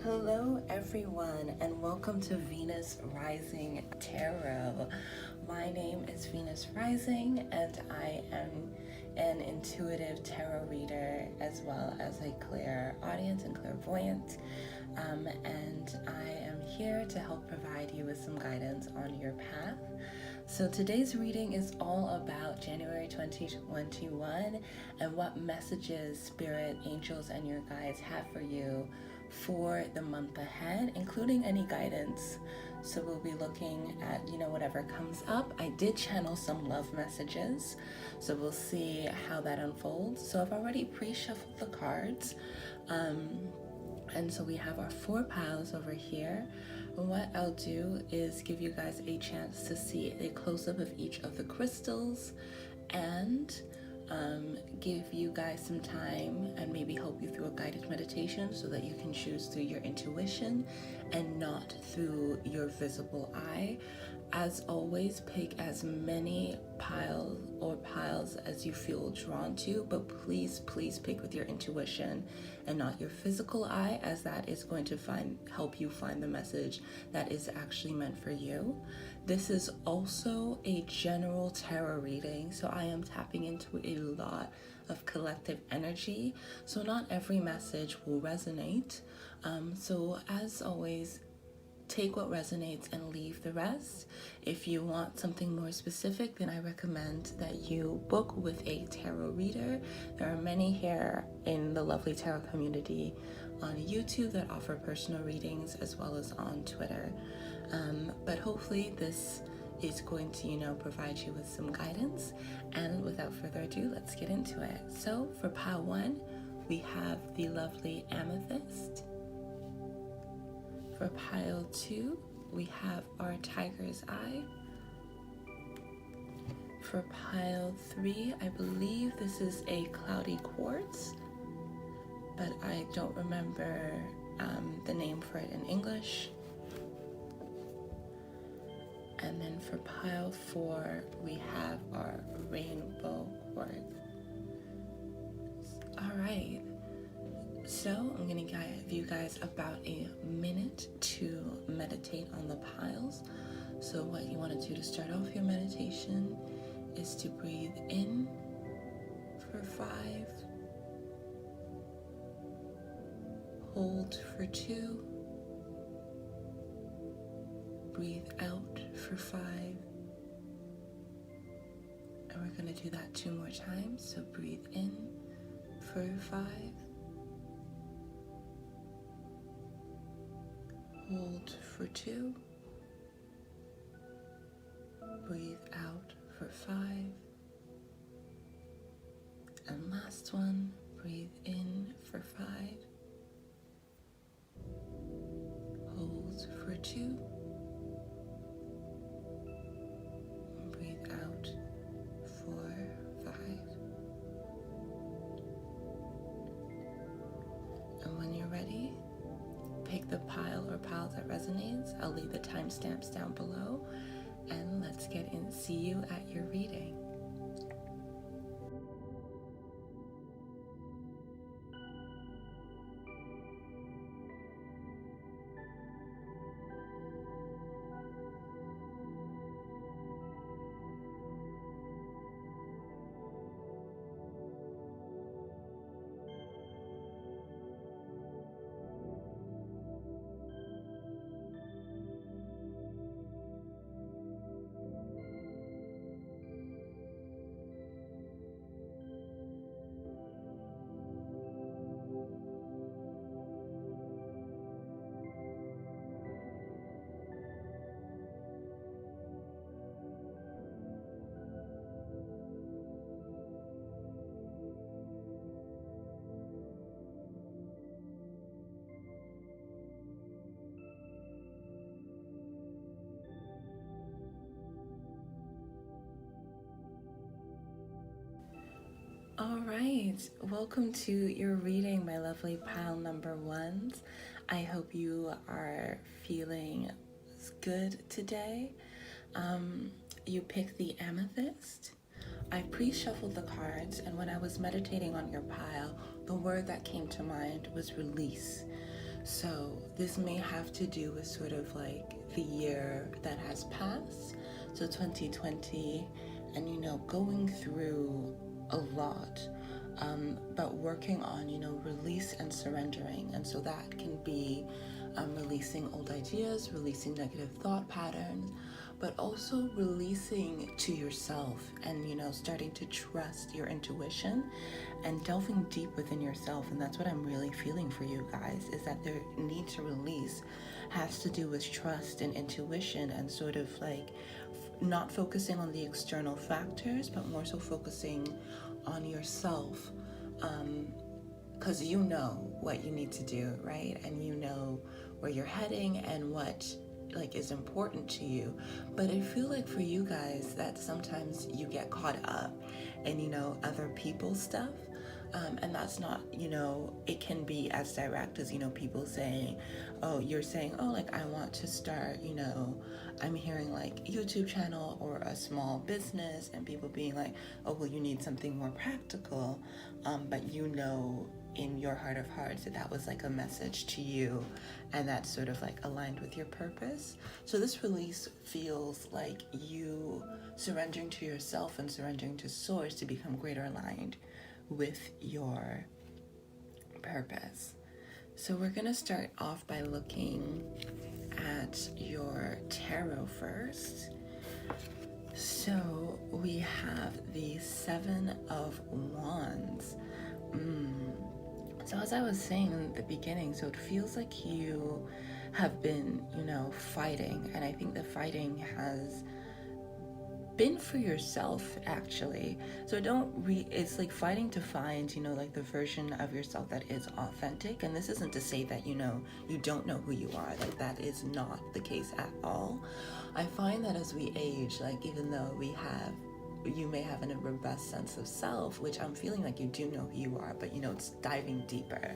Hello everyone and welcome to Venus Rising Tarot. My name is Venus Rising and I am an intuitive tarot reader as well as a clairaudience and clairvoyant. And I am here to help provide you with some guidance on your path. So today's reading is all about January 2021 and what messages Spirit, Angels, and your guides have for you for the month ahead, including any guidance. So we'll be looking at, whatever comes up. I did channel some love messages, so we'll see how that unfolds. So I've already pre-shuffled the cards. And so we have our 4 piles over here. And what I'll do is give you guys a chance to see a close-up of each of the crystals and give you guys some time and maybe help you through a guided meditation so that you can choose through your intuition and not through your visible eye. As always, pick as many piles as you feel drawn to, but please pick with your intuition and not your physical eye, as that is going to help you find the message that is actually meant for you. This is also a general tarot reading, so I am tapping into a lot of collective energy, so not every message will resonate. So as always, take what resonates and leave the rest. If you want something more specific, then I recommend that you book with a tarot reader. There are many here in the lovely tarot community on YouTube that offer personal readings as well as on Twitter. But hopefully this is going to, provide you with some guidance. And without further ado, let's get into it. So for pile 1, we have the lovely amethyst. For pile 2, we have our tiger's eye. For pile 3, I believe this is a cloudy quartz, but I don't remember the name for it in English. And then for pile 4, we have our rainbow quartz. All right. So I'm going to give you guys about a minute to meditate on the piles. So what you want to do to start off your meditation is to breathe in for 5, hold for 2, breathe out for 5, and we're going to do that 2 more times. So breathe in for 5, hold for 2, breathe out for 5, and last one, breathe in for 5, hold for 2, breathe out for 5. And when you're ready, pick the pile or piles that resonates. I'll leave the timestamps down below, and let's see you at your reading. All right, welcome to your reading, my lovely pile number 1s. I hope you are feeling good today. You picked the amethyst. I pre-shuffled the cards, and when I was meditating on your pile, the word that came to mind was release. So this may have to do with sort of like the year that has passed, so 2020, and going through a lot, but working on release and surrendering. And so that can be releasing old ideas, releasing negative thought patterns, but also releasing to yourself and starting to trust your intuition and delving deep within yourself. And that's what I'm really feeling for you guys, is that the need to release has to do with trust and intuition, and sort of like not focusing on the external factors, but more so focusing on yourself, because you know what you need to do, right? And you know where you're heading and what like is important to you. But I feel like for you guys that sometimes you get caught up in other people's stuff, and that's not, it can be as direct as people saying, oh, you're saying, oh, like I want to start, I'm hearing like YouTube channel or a small business, and people being like, oh, well, you need something more practical, but in your heart of hearts that was like a message to you, and that's sort of like aligned with your purpose. So this release feels like you surrendering to yourself and surrendering to source to become greater aligned with your purpose. So we're gonna start off by looking at your tarot first. So we have the Seven of Wands. So as I was saying in the beginning, so it feels like you have been, fighting, and I think the fighting has been for yourself, actually. So it's like fighting to find, like the version of yourself that is authentic. And this isn't to say that, you don't know who you are. Like that is not the case at all. I find that as we age, like even though you may have a robust sense of self, which I'm feeling like you do know who you are, but it's diving deeper.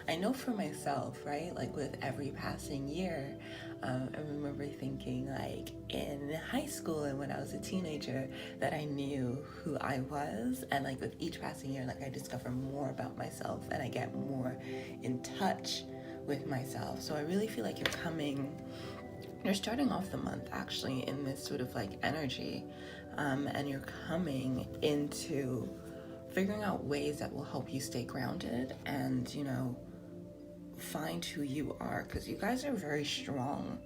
I know for myself, right, like with every passing year, I remember thinking like in high school and when I was a teenager that I knew who I was, and like with each passing year, like I discover more about myself and I get more in touch with myself. So I really feel like you're starting off the month actually in this sort of like energy, and you're coming into figuring out ways that will help you stay grounded and find who you are, because you guys are very strong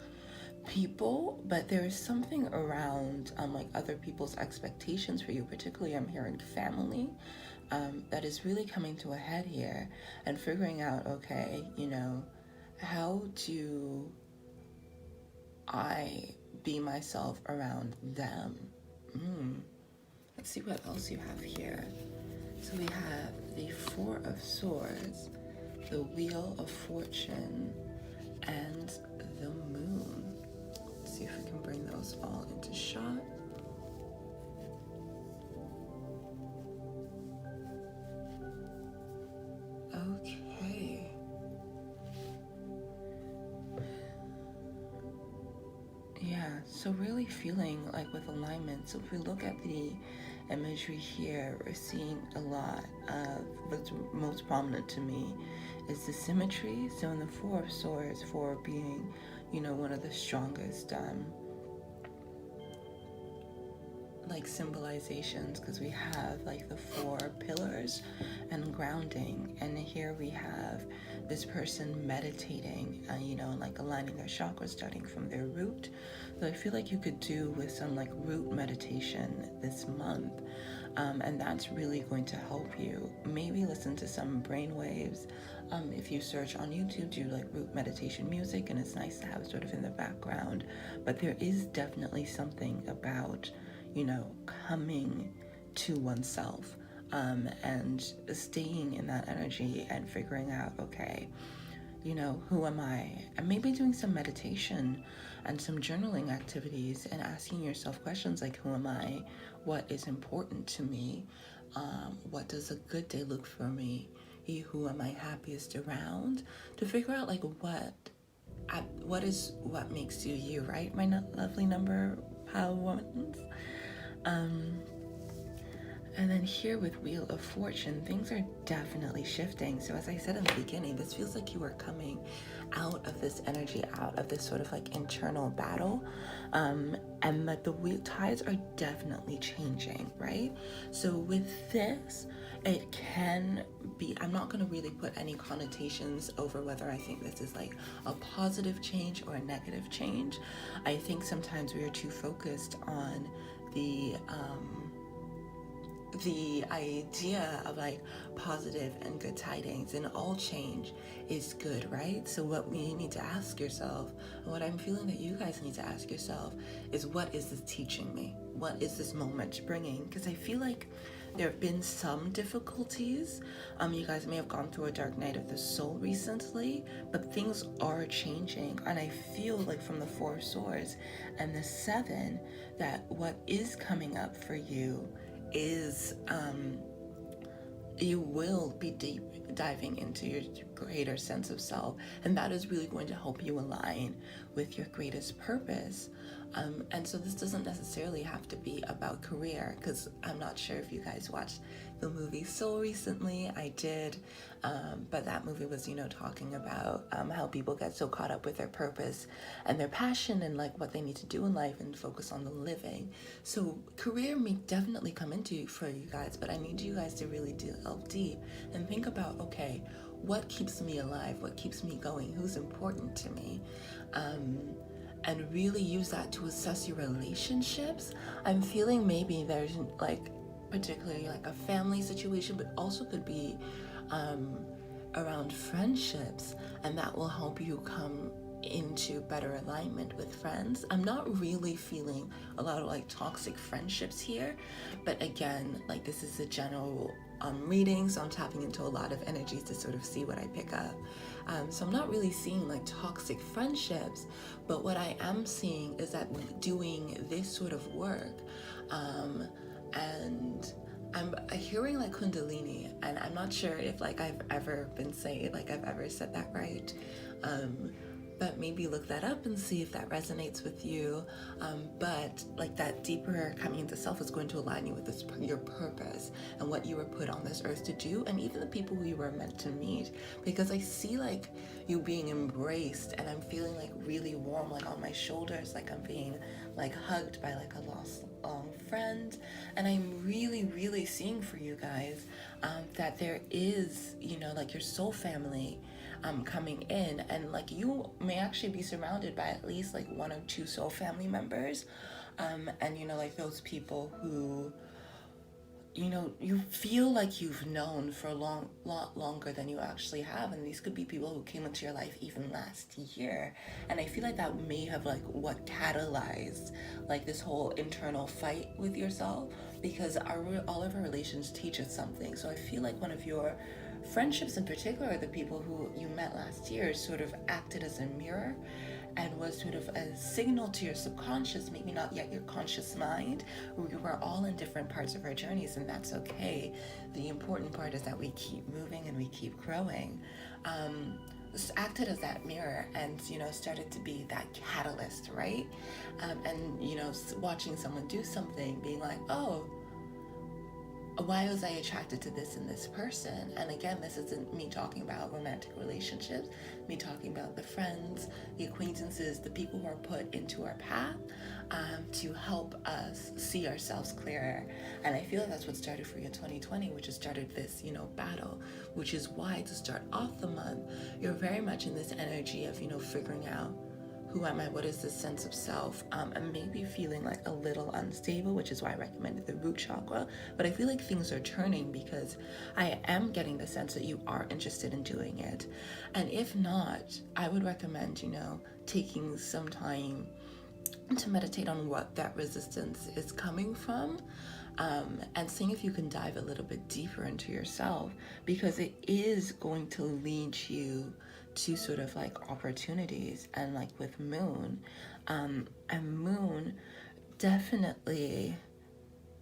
people, but there is something around like other people's expectations for you, particularly I'm hearing family, that is really coming to a head here, and figuring out, okay, how do I be myself around them? Let's see what else you have here. So we have the Four of Swords, the Wheel of Fortune, and the Moon. Let's see if we can bring those all into shot. Okay. Yeah, so really feeling like with alignment. So if we look at the imagery here, we're seeing a lot of what's most prominent to me is the symmetry. So in the Four of Swords, four being, one of the strongest like symbolizations, because we have like the four pillars and grounding, and here we have this person meditating, and like aligning their chakras, starting from their root. So I feel like you could do with some like root meditation this month, and that's really going to help you. Maybe listen to some brain waves. If you search on YouTube, do like root meditation music, and it's nice to have sort of in the background. But there is definitely something about coming to oneself, and staying in that energy and figuring out, okay, who am I? And maybe doing some meditation and some journaling activities and asking yourself questions like, who am I? What is important to me? What does a good day look for me? Who am I happiest around? To figure out like what makes you you, right? My lovely number power woman. And then here with Wheel of Fortune, things are definitely shifting. So as I said in the beginning, this feels like you are coming out of this energy, out of this sort of like internal battle, and that the wheel tides are definitely changing, right? So with this, it can be, I'm not going to really put any connotations over whether I think this is like a positive change or a negative change. I think sometimes we are too focused on the idea of like positive and good tidings, and all change is good, right? So what we need to ask yourself, and what I'm feeling that you guys need to ask yourself, is what is this teaching me? What is this moment bringing? Because I feel like there have been some difficulties. You guys may have gone through a dark night of the soul recently, but things are changing. And I feel like from the Four of Swords and the Seven, that what is coming up for you is you will be deep diving into your greater sense of self, and that is really going to help you align with your greatest purpose. And so this doesn't necessarily have to be about career, because I'm not sure if you guys watched the movie Soul recently. I did, but that movie was, talking about how people get so caught up with their purpose and their passion and like what they need to do in life and focus on the living. So career may definitely come into for you guys, but I need you guys to really delve deep and think about, okay, what keeps me alive? What keeps me going? Who's important to me? And really use that to assess your relationships. I'm feeling maybe there's like particularly like a family situation, but also could be around friendships, and that will help you come into better alignment with friends. I'm not really feeling a lot of like toxic friendships here, but again, like this is a general reading, so I'm tapping into a lot of energies to sort of see what I pick up. So I'm not really seeing like toxic friendships, but what I am seeing is that doing this sort of work, and I'm hearing like Kundalini, and I'm not sure if like I've ever been saying, like I've ever said that right. But maybe look that up and see if that resonates with you. But like that deeper coming into self is going to align you with this, your purpose and what you were put on this earth to do, and even the people who you were meant to meet. Because I see like you being embraced, and I'm feeling like really warm, like on my shoulders, like I'm being like hugged by like a lost friend. And I'm really, really seeing for you guys that there is, like your soul family coming in, and like you may actually be surrounded by at least like one or two soul family members, and like those people who you feel like you've known for a lot longer than you actually have, and these could be people who came into your life even last year. And I feel like that may have like what catalyzed like this whole internal fight with yourself, because all of our relations teach us something. So I feel like one of your friendships in particular, the people who you met last year, sort of acted as a mirror and was sort of a signal to your subconscious, maybe not yet your conscious mind. We were all in different parts of our journeys, and that's okay. The important part is that we keep moving and we keep growing. Acted as that mirror, and started to be that catalyst, right? And watching someone do something, being like, oh, why was I attracted to this in this person? And again, this isn't me talking about romantic relationships, me talking about the friends, the acquaintances, the people who are put into our path to help us see ourselves clearer. And I feel like that's what started for you in 2020, which has started this, battle, which is why to start off the month, you're very much in this energy of, figuring out, who am I? What is this sense of self? And maybe feeling like a little unstable, which is why I recommended the root chakra. But I feel like things are turning, because I am getting the sense that you are interested in doing it. And if not, I would recommend, taking some time to meditate on what that resistance is coming from, and seeing if you can dive a little bit deeper into yourself, because it is going to lead you to sort of like opportunities. And like with moon, and moon definitely,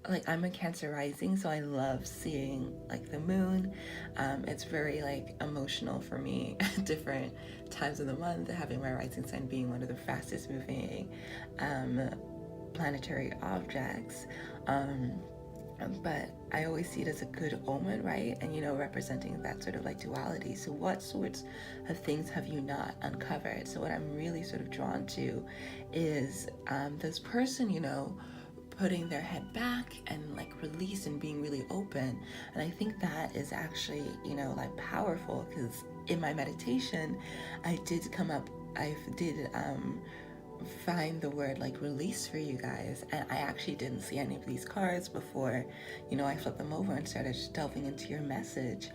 like I'm a Cancer rising, so I love seeing like the moon. It's very like emotional for me at different times of the month, having my rising sign being one of the fastest moving planetary objects. but I always see it as a good omen, right? And representing that sort of like duality. So what sorts of things have you not uncovered? So what I'm really sort of drawn to is this person, putting their head back and like release and being really open. And I think that is actually, like powerful, because in my meditation, I did find the word like release for you guys, and I actually didn't see any of these cards before I flipped them over and started delving into your message.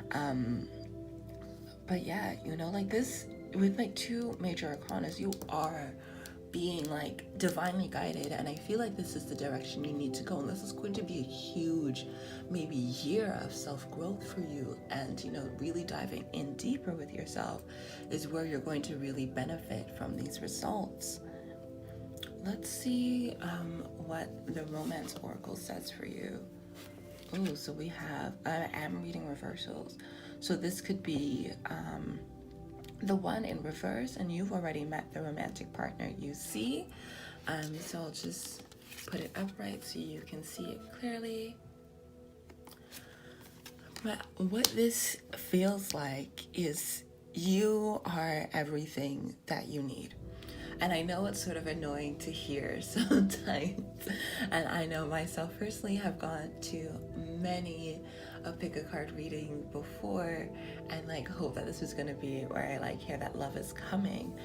But yeah, like this, with like two major arcanas, you are being like divinely guided, and I feel like this is the direction you need to go, and this is going to be a huge maybe year of self-growth for you, and really diving in deeper with yourself is where you're going to really benefit from these results. Let's see what the romance oracle says for you. Oh, so we have I am reading reversals, so this could be the one in reverse, and you've already met the romantic partner you see. So I'll just put it upright so you can see it clearly. But what this feels like is you are everything that you need. And I know it's sort of annoying to hear sometimes. And I know myself personally have gone to many a pick a card reading before and like hope that this was going to be where I like hear that love is coming.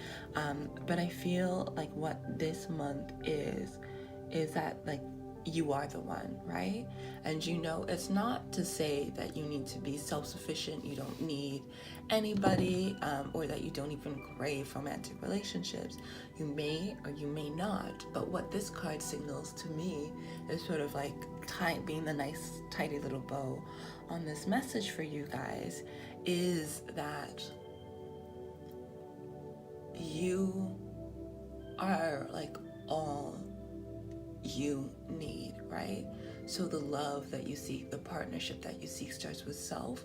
But I feel like what this month is that like you are the one, right? And it's not to say that you need to be self-sufficient, you don't need anybody, or that you don't even crave romantic relationships. You may or you may not, but what this card signals to me is sort of like being the nice tidy little bow on this message for you guys, is that you are like all you need, right? So the love that you seek, the partnership that you seek starts with self.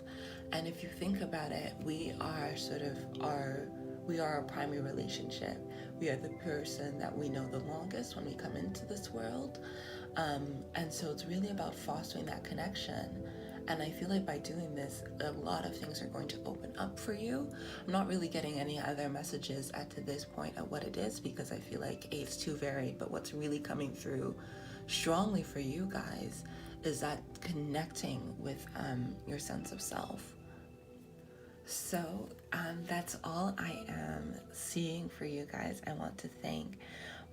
And if you think about it, we are our primary relationship. We are the person that we know the longest when we come into this world. And so it's really about fostering that connection. And I feel like by doing this, a lot of things are going to open up for you. I'm not really getting any other messages to this point of what it is, because I feel like it's too varied. But what's really coming through strongly for you guys is that connecting with your sense of self. So that's all I am seeing for you guys. I want to thank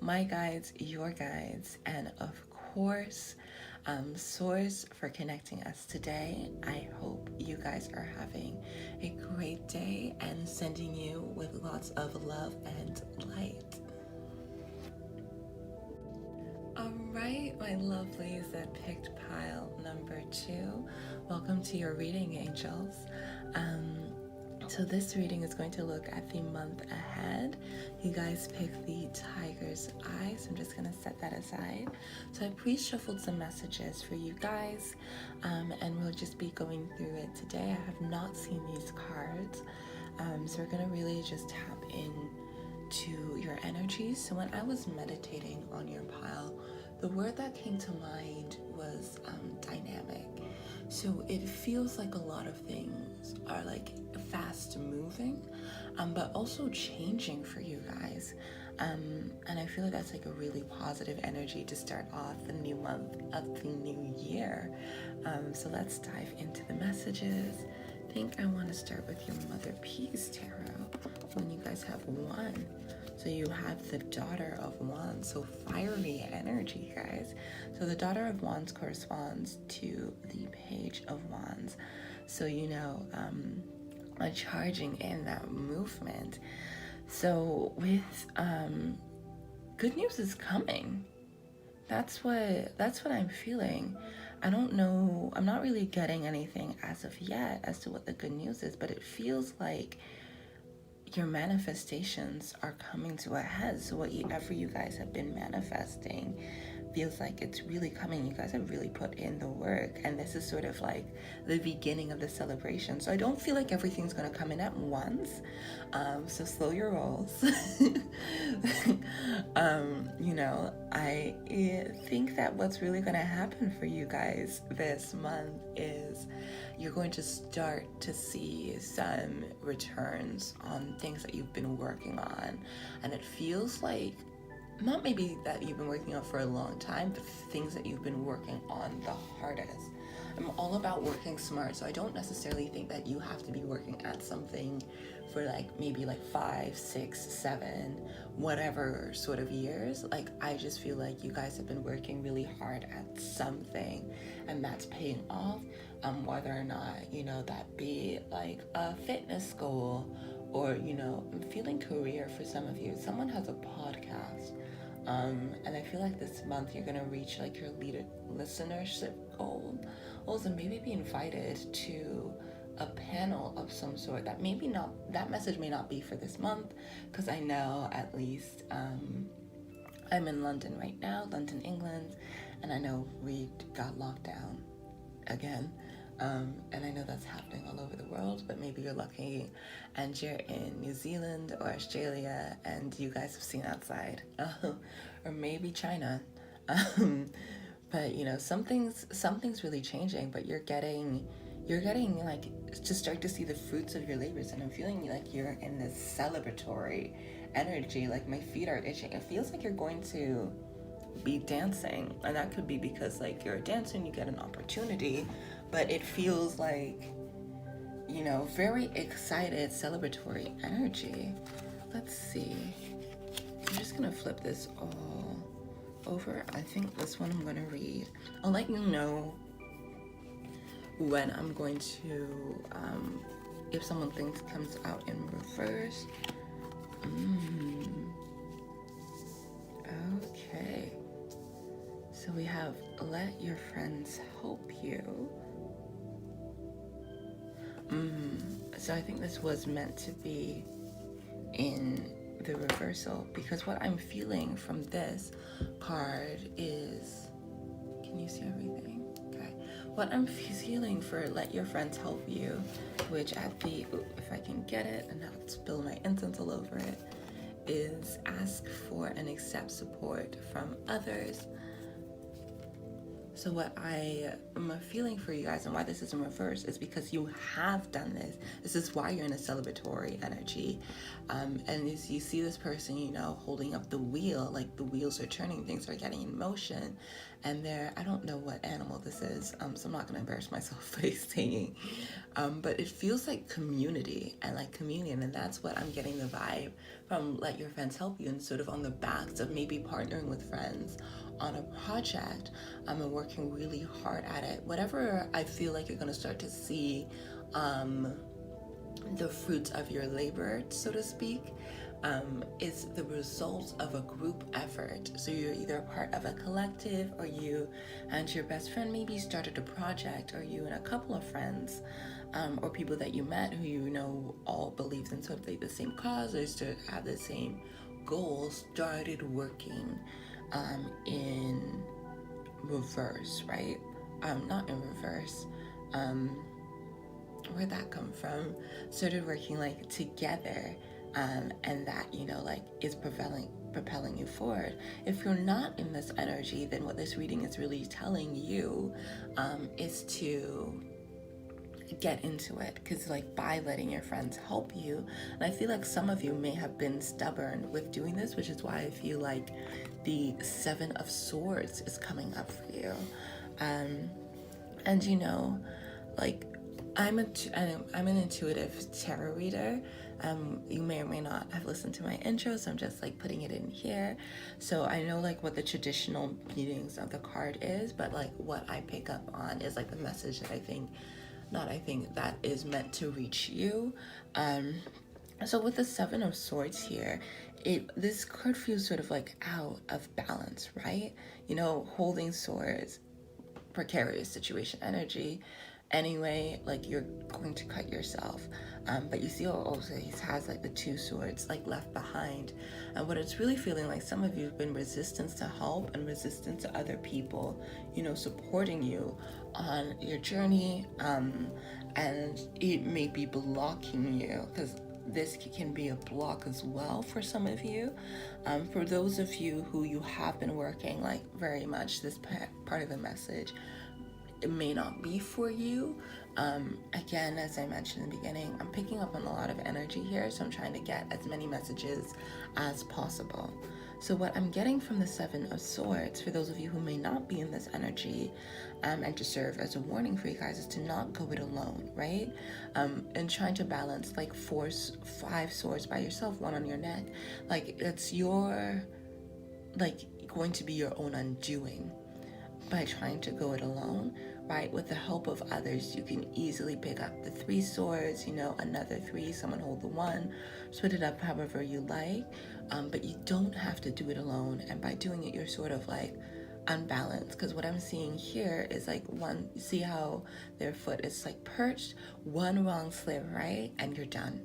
my guides, your guides, and of course, Source for connecting us today. I hope you guys are having a great day and sending you with lots of love and light. All right, my lovelies that picked pile number 2, welcome to your reading, angels. So this reading is going to look at the month ahead. You guys picked the Tiger's Eye, so I'm just going to set that aside. So I pre-shuffled some messages for you guys, and we'll just be going through it today. I have not seen these cards, so we're going to really just tap into your energies. So when I was meditating on your pile, the word that came to mind was dynamic. So it feels like a lot of things are like fast moving, but also changing for you guys. And I feel like that's like a really positive energy to start off the new month of the new year. So let's dive into the messages. I think I want to start with your Mother Peace Tarot when you guys have 1. So you have the Daughter of Wands, so fiery energy, guys. So the Daughter of Wands corresponds to the Page of Wands. So, charging in that movement. So with good news is coming. That's what I'm feeling. I don't know, I'm not really getting anything as of yet as to what the good news is, but it feels like your manifestations are coming to a head. So whatever you guys have been manifesting feels like it's really coming. You guys have really put in the work, and this is sort of like the beginning of the celebration. So I don't feel like everything's going to come in at once. So slow your rolls. I think that what's really going to happen for you guys this month is you're going to start to see some returns on things that you've been working on. And it feels like, not maybe that you've been working on for a long time, but things that you've been working on the hardest. I'm all about working smart, so I don't necessarily think that you have to be working at something for maybe 5, 6, 7, whatever sort of years. I just feel like you guys have been working really hard at something, and that's paying off, whether or not, that be a fitness goal, or, I'm feeling career for some of you. Someone has a podcast, and I feel like this month you're gonna reach your listenership goals, and maybe be invited to a panel of some sort. That message may not be for this month, because I know at least I'm in London right now, London, England, and I know we got locked down again. And I know that's happening all over the world, but maybe you're lucky and you're in New Zealand or Australia and you guys have seen outside, or maybe China. But something's really changing, but you're getting to start to see the fruits of your labors, and I'm feeling like you're in this celebratory energy. My feet are itching. It feels like you're going to be dancing, and that could be because you're dancing, you get an opportunity, but it feels very excited, celebratory energy. Let's see. I'm just gonna flip this all over. I think this one I'm gonna read. I'll let you know when I'm going to, if someone thinks comes out in reverse. Okay. So we have let your friends help you. So I think this was meant to be in the reversal, because what I'm feeling from this card is, can you see everything? Okay. What I'm feeling for let your friends help you, which if I can get it and not spill my incense all over it, is ask for and accept support from others. So what I am feeling for you guys, and why this is in reverse, is because you have done this. This is why you're in a celebratory energy. And as you see this person, holding up the wheel, the wheels are turning, things are getting in motion. And I don't know what animal this is, so I'm not gonna embarrass myself by saying, but it feels like community and communion, and that's what I'm getting the vibe from let your friends help you, and sort of on the backs of maybe partnering with friends on a project, and working really hard at it. Whatever I feel like you're gonna start to see the fruits of your labor, so to speak, is the result of a group effort. So you're either a part of a collective, or you and your best friend maybe started a project, or you and a couple of friends, or people that you met who all believed in sort of the same cause, or to have the same goals, started working in reverse, right? Not in reverse. Where'd that come from? Started working together, and that is propelling you forward. If you're not in this energy, then what this reading is really telling you is to get into it, because by letting your friends help you, and I feel like some of you may have been stubborn with doing this, which is why I feel like the 7 of Swords is coming up for you. And I'm an intuitive tarot reader. You may or may not have listened to my intro, so I'm just putting it in here. So I know what the traditional meanings of the card is, but what I pick up on is the message that that is meant to reach you. So with the 7 of Swords here, this card feels sort of out of balance, right? Holding swords, precarious situation energy. anyway, like you're going to cut yourself. But you see also he has like the two swords like left behind. And what it's really feeling like, some of you have been resistance to help and resistance to other people, supporting you on your journey. And it may be blocking you, because this can be a block as well for some of you. For those of you who you have been working like very much, this part of the message, it may not be for you. Again, as I mentioned in the beginning, I'm picking up on a lot of energy here, so I'm trying to get as many messages as possible. So what I'm getting from the Seven of Swords, for those of you who may not be in this energy, and to serve as a warning for you guys, is to not go it alone, right? And trying to balance like 5 swords by yourself, one on your neck. Like it's going to be your own undoing by trying to go it alone, right? With the help of others, you can easily pick up the 3 swords, another 3, someone hold the 1, split it up however you like, but you don't have to do it alone. And by doing it, you're sort of like unbalanced, because what I'm seeing here is like one, see how their foot is like perched, one wrong slip, right? And you're done.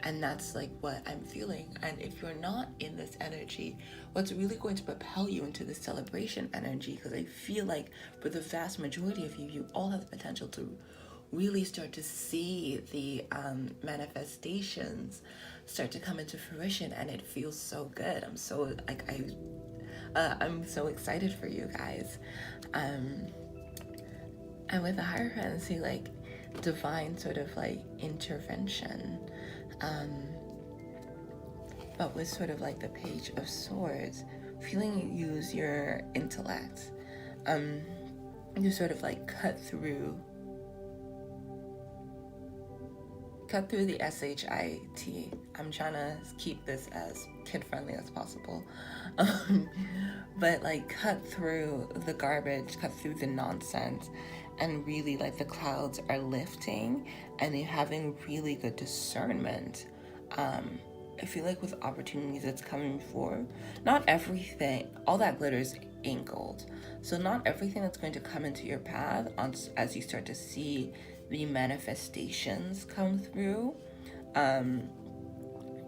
And that's like what I'm feeling. And if you're not in this energy, what's really going to propel you into this celebration energy, because I feel like for the vast majority of you, you all have the potential to really start to see the manifestations start to come into fruition, and it feels so good. I'm so I'm so excited for you guys. And with the Hierophant, see like divine sort of like intervention. But with sort of like the Page of Swords, feeling you use your intellect, you sort of like cut through the SHIT. I'm trying to keep this as kid-friendly as possible. But like cut through the garbage, cut through the nonsense, and really like the clouds are lifting and you're having really good discernment. I feel like with opportunities that's coming forward, not everything, all that glitters ain't gold. So not everything that's going to come into your path as you start to see the manifestations come through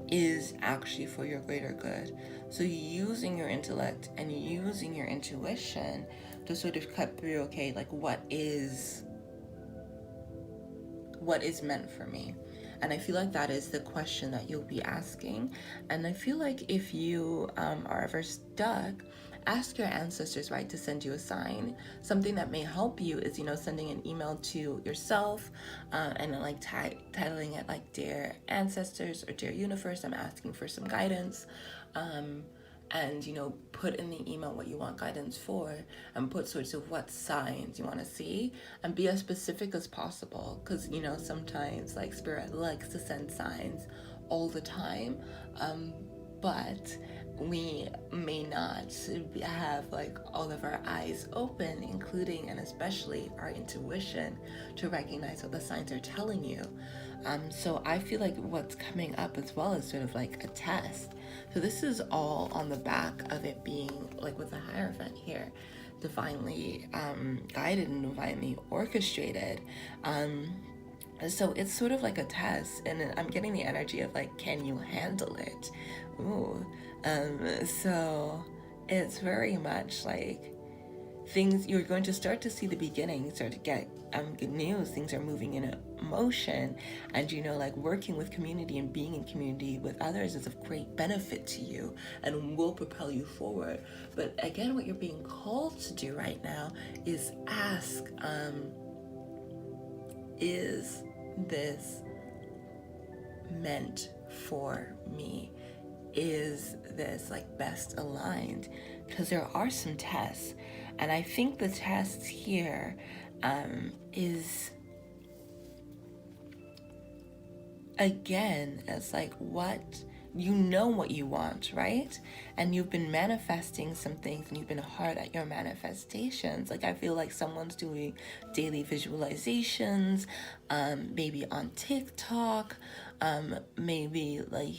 is actually for your greater good. So using your intellect and using your intuition to sort of cut through, okay, like what is meant for me? And I feel like that is the question that you'll be asking. And I feel like if you are ever stuck, ask your ancestors, right, to send you a sign. Something that may help you is, sending an email to yourself and like titling it like Dear Ancestors or Dear Universe, I'm asking for some guidance. And put in the email what you want guidance for, and put sorts of what signs you want to see, and be as specific as possible, because sometimes like spirit likes to send signs all the time, but we may not have like all of our eyes open, including and especially our intuition, to recognize what the signs are telling you. So I feel like what's coming up as well is sort of like a test. So this is all on the back of it being like with the Hierophant here, divinely guided and divinely orchestrated. So it's sort of like a test, and I'm getting the energy of like, can you handle it? Ooh. So it's very much like things, you're going to start to see the beginning, start to get good news, things are moving in motion, and like working with community and being in community with others is of great benefit to you and will propel you forward. But again, what you're being called to do right now is ask, is this meant for me? Is this like best aligned? Because there are some tests, and I think the tests here is, again, it's like what what you want, right? And you've been manifesting some things, and you've been hard at your manifestations. Like I feel like someone's doing daily visualizations, maybe on TikTok, maybe like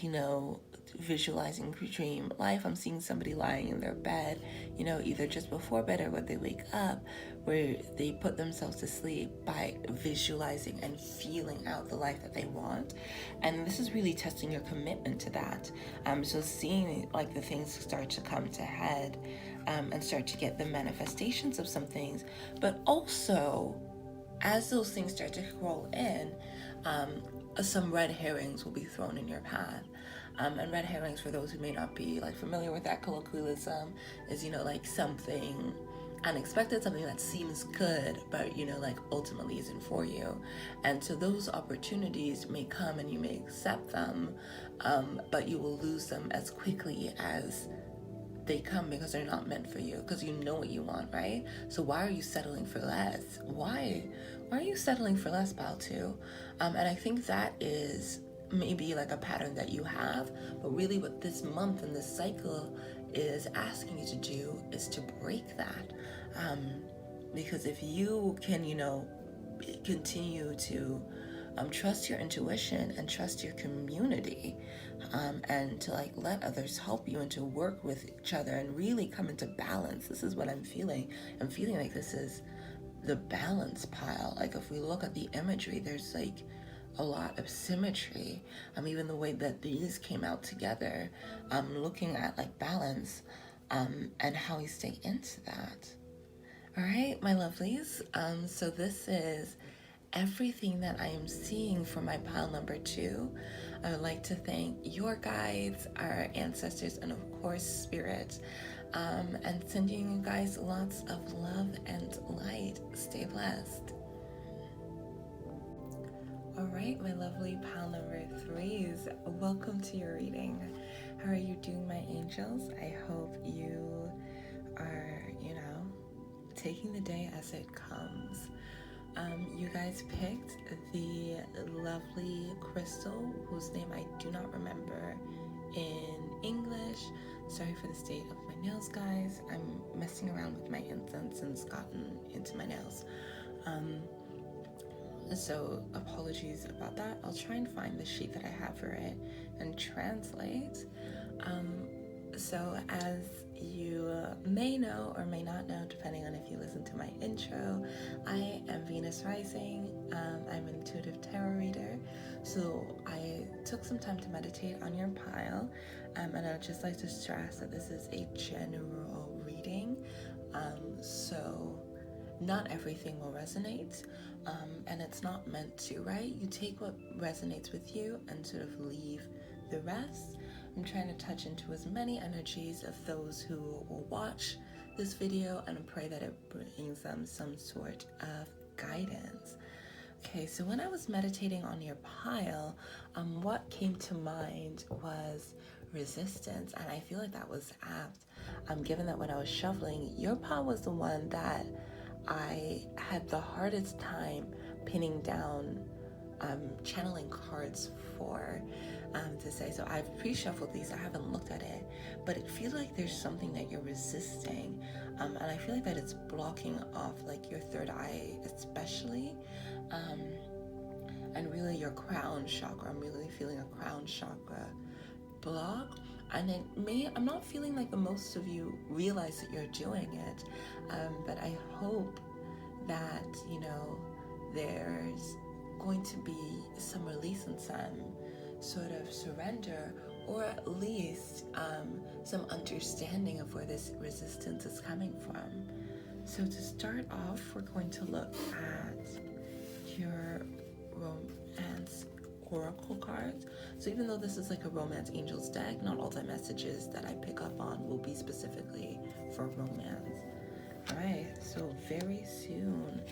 visualizing dream life. I'm seeing somebody lying in their bed, you know, either just before bed or when they wake up, where they put themselves to sleep by visualizing and feeling out the life that they want. And this is really testing your commitment to that. So seeing like the things start to come to head, and start to get the manifestations of some things, but also as those things start to roll in, some red herrings will be thrown in your path. And red herrings, for those who may not be like familiar with that colloquialism, is, you know, like something unexpected, something that seems good, but, you know, like ultimately isn't for you. And so those opportunities may come and you may accept them, but you will lose them as quickly as they come, because they're not meant for you, because you know what you want, right? So why are you settling for less? Why are you settling for less, pal, too? And I think that is maybe like a pattern that you have, but really what this month and this cycle is asking you to do is to break that. Because if you can, you know, continue to trust your intuition and trust your community, and to like let others help you and to work with each other and really come into balance. This is what I'm feeling. I'm feeling like this is the balance pile. Like if we look at the imagery, there's like a lot of symmetry. Even the way that these came out together, looking at like balance, and how we stay into that. All right, my lovelies. So this is everything that I am seeing for my pile number 2. I would like to thank your guides, our ancestors, and of course spirit, and sending you guys lots of love and light. Stay blessed. All right, my lovely pile number 3s, welcome to your reading. How are you doing, my angels? I hope you are, you know, taking the day as it comes. You guys picked the lovely crystal, whose name I do not remember in English. Sorry for the state of my nails, guys. I'm messing around with my incense and it's gotten into my nails. So apologies about that. I'll try and find the sheet that I have for it and translate. So as you may know or may not know, depending on if you listen to my intro, I am Venus Rising. I'm an intuitive tarot reader. So I took some time to meditate on your pile, and I'd just like to stress that this is a general reading. So not everything will resonate, and it's not meant to, right? You take what resonates with you and sort of leave the rest. I'm trying to touch into as many energies of those who will watch this video, and I pray that it brings them some sort of guidance. Okay, so when I was meditating on your pile, what came to mind was resistance, and I feel like that was apt, given that when I was shuffling, your pile was the one that I had the hardest time pinning down, channeling cards for, to say. So I've pre-shuffled these, I haven't looked at it, but it feels like there's something that you're resisting, and I feel like that it's blocking off like your third eye especially, and really your crown chakra. I'm really feeling a crown chakra block, and I'm not feeling like the most of you realize that you're doing it, but I hope that, you know, there's going to be some release and some sort of surrender, or at least some understanding of where this resistance is coming from. So to start off, we're going to look at your romance oracle cards. So even though this is like a romance angels deck, not all the messages that I pick up on will be specifically for romance. All right, so very soon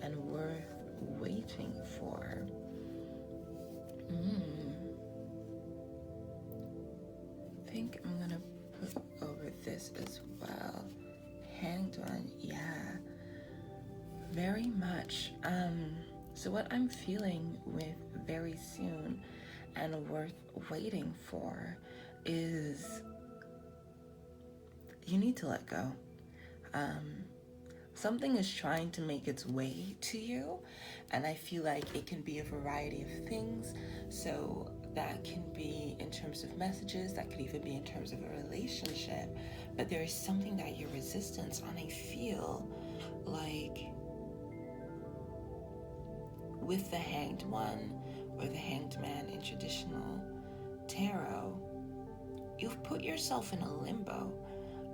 and worth waiting for. I think I'm gonna put over this as well. Hanged One, yeah, very much. So what I'm feeling with very soon and worth waiting for is you need to let go. Something is trying to make its way to you, and I feel like it can be a variety of things. So That can be in terms of messages, that could even be in terms of a relationship, but there is something that you're resistant on. I feel like with the Hanged One or the Hanged Man in traditional tarot, you've put yourself in a limbo,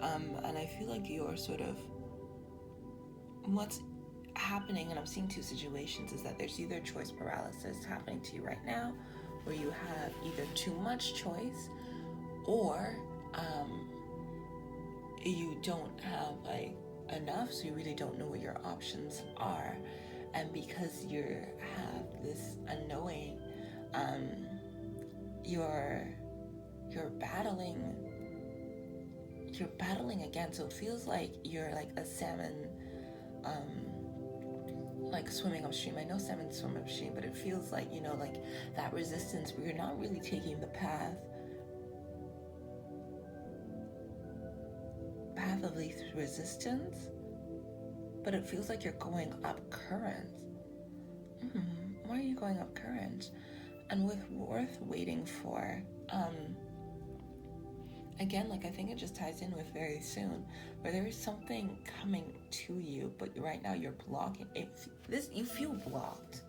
and I feel like you're sort of, what's happening, and I'm seeing two situations, is that there's either choice paralysis happening to you right now, where you have either too much choice, or you don't have like enough, so you really don't know what your options are. And because you have this unknowing, you're battling again. So it feels like you're like a salmon, like swimming upstream. I know salmon swim upstream, but it feels like, like that resistance where you're not really taking the path of least resistance, but it feels like you're going up current. Why are you going up current? And worth waiting for, again, like I think it just ties in with very soon, where there is something coming to you, but right now you're blocking it. You feel blocked.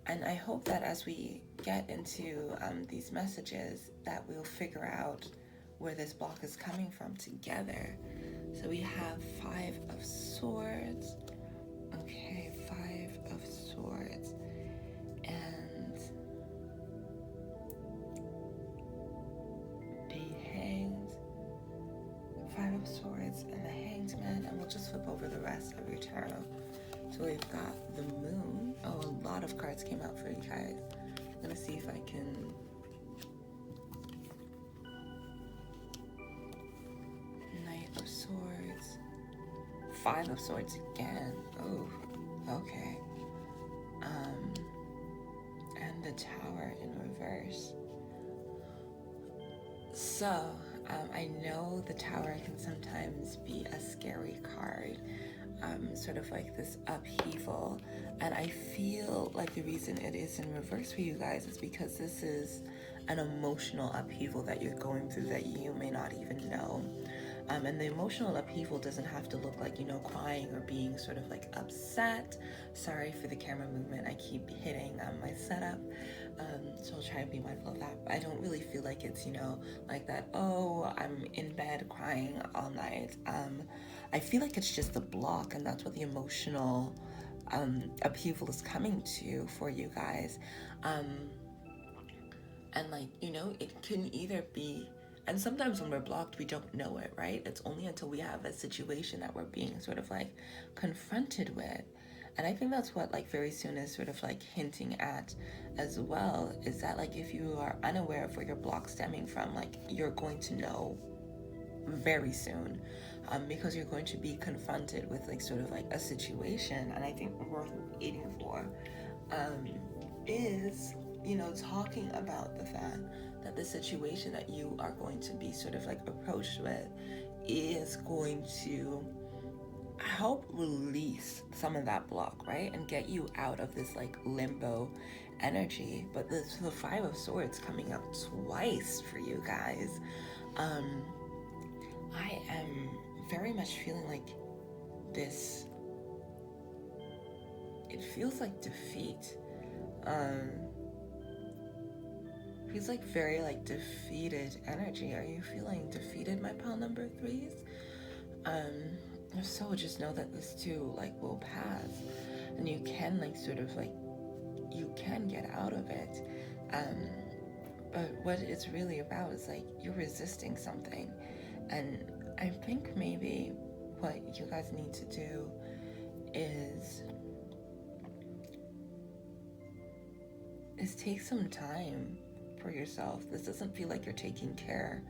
And I hope that as we get into these messages, that we'll figure out where this block is coming from together. So we have 5 of Swords. Okay, 5 of Swords. And the Hanged. 5 of Swords and the Hanged Man. And we'll just flip over the rest of your tarot. So we've got the Moon. Oh, a lot of cards came out for you guys. I'm gonna see if I can... Knight of Swords. 5 of Swords again. Oh, okay. And the Tower in reverse. So, I know the Tower can sometimes be a scary card. Sort of like this upheaval, and I feel like the reason it is in reverse for you guys is because this is an emotional upheaval that you're going through that you may not even know. And the emotional upheaval doesn't have to look like, crying or being sort of like upset. Sorry for the camera movement. I keep hitting my setup. So I'll try and be mindful of that. But I don't really feel like it's, like that, oh, I'm in bed crying all night. I feel like it's just the block, and that's what the emotional upheaval is coming to for you guys. And like, it can either be, and sometimes when we're blocked, we don't know it, right? It's only until we have a situation that we're being sort of like confronted with. And I think that's what like very soon is sort of like hinting at as well, is that like if you are unaware of where your block stemming from, like you're going to know very soon, because you're going to be confronted with like sort of like a situation. And I think worth waiting for is, talking about the fact that the situation that you are going to be sort of like approached with is going to help release some of that block, right? And get you out of this like limbo energy. But the 5 of Swords coming up twice for you guys. I am very much feeling like this, it feels like defeat. Feels like very like defeated energy. Are you feeling defeated, my pal number 3s? If so, just know that this too like will pass, and you can like sort of like, you can get out of it. But what it's really about is like you're resisting something. And I think maybe what you guys need to do is take some time for yourself. This doesn't feel like you're taking care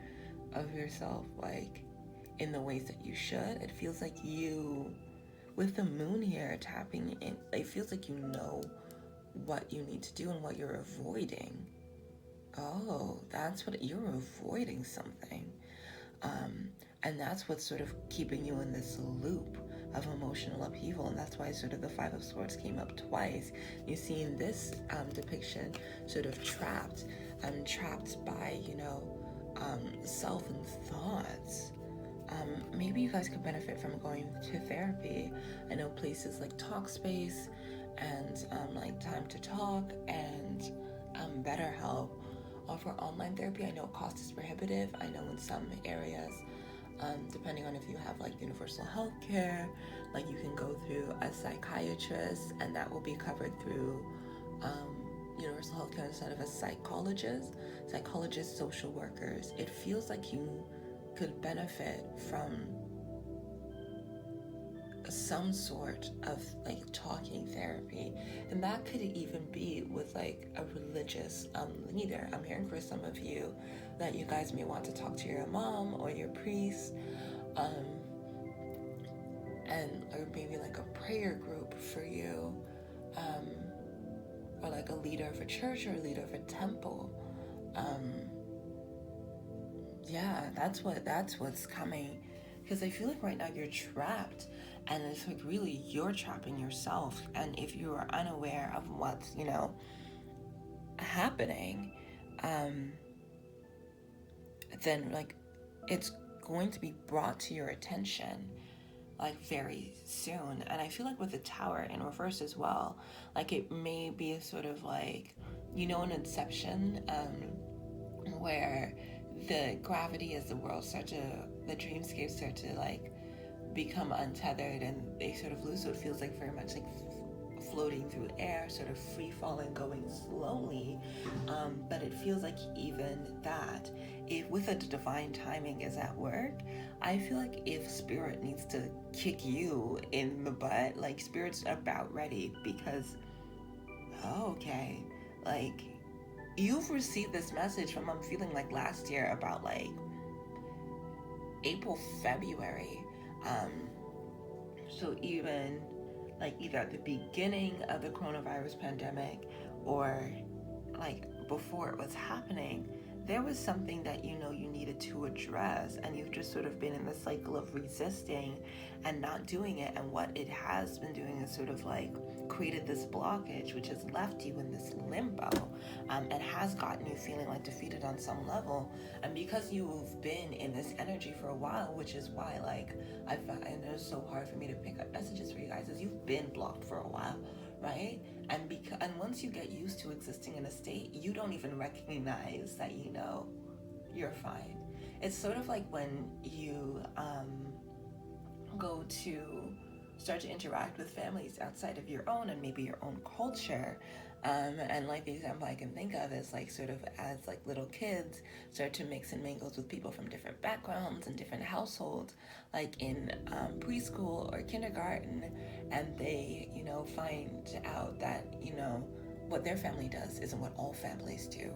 of yourself like in the ways that you should. It feels like you, with the Moon here tapping in, it feels like you know what you need to do and what you're avoiding. Oh, that's what you're avoiding, something. And that's what's sort of keeping you in this loop of emotional upheaval, and that's why sort of the Five of Swords came up twice. You see in this depiction sort of trapped by, self and thoughts. Maybe you guys could benefit from going to therapy. I know places like Talkspace and like Time to Talk and BetterHelp offer online therapy. I know cost is prohibitive. I know in some areas, depending on if you have like universal health care, like you can go through a psychiatrist and that will be covered through universal health care instead of a psychologists, social workers. It feels like you could benefit from some sort of like talking therapy, and that could even be with like a religious leader. I'm hearing for some of you that you guys may want to talk to your mom or your priest, and or maybe like a prayer group for you, or like a leader of a church or a leader of a temple. Yeah, that's what's coming, because I feel like right now you're trapped, and it's like really you're trapping yourself. And if you are unaware of what's happening, then like it's going to be brought to your attention like very soon. And I feel like with the Tower in reverse as well, like it may be a sort of like, an Inception, where the gravity as the dreamscapes start to like become untethered and they sort of lose. So it feels like very much like floating through air, sort of free falling, going slowly. But it feels like even that, if with a divine timing is at work, I feel like if spirit needs to kick you in the butt, like spirit's about ready, because okay, like you've received this message from, I'm feeling like last year, about like April, February. So even like either at the beginning of the coronavirus pandemic or like before it was happening, there was something that you needed to address, and you've just sort of been in the cycle of resisting and not doing it. And what it has been doing is sort of like created this blockage, which has left you in this limbo, and has gotten you feeling like defeated on some level. And because you've been in this energy for a while, which is why like I find it's so hard for me to pick up messages for you guys, is you've been blocked for a while, right? And once you get used to existing in a state, you don't even recognize that you're fine. It's sort of like when you go to start to interact with families outside of your own and maybe your own culture. And like the example I can think of is like sort of as like little kids start to mix and mingle with people from different backgrounds and different households, like in preschool or kindergarten, and they, find out that, what their family does isn't what all families do.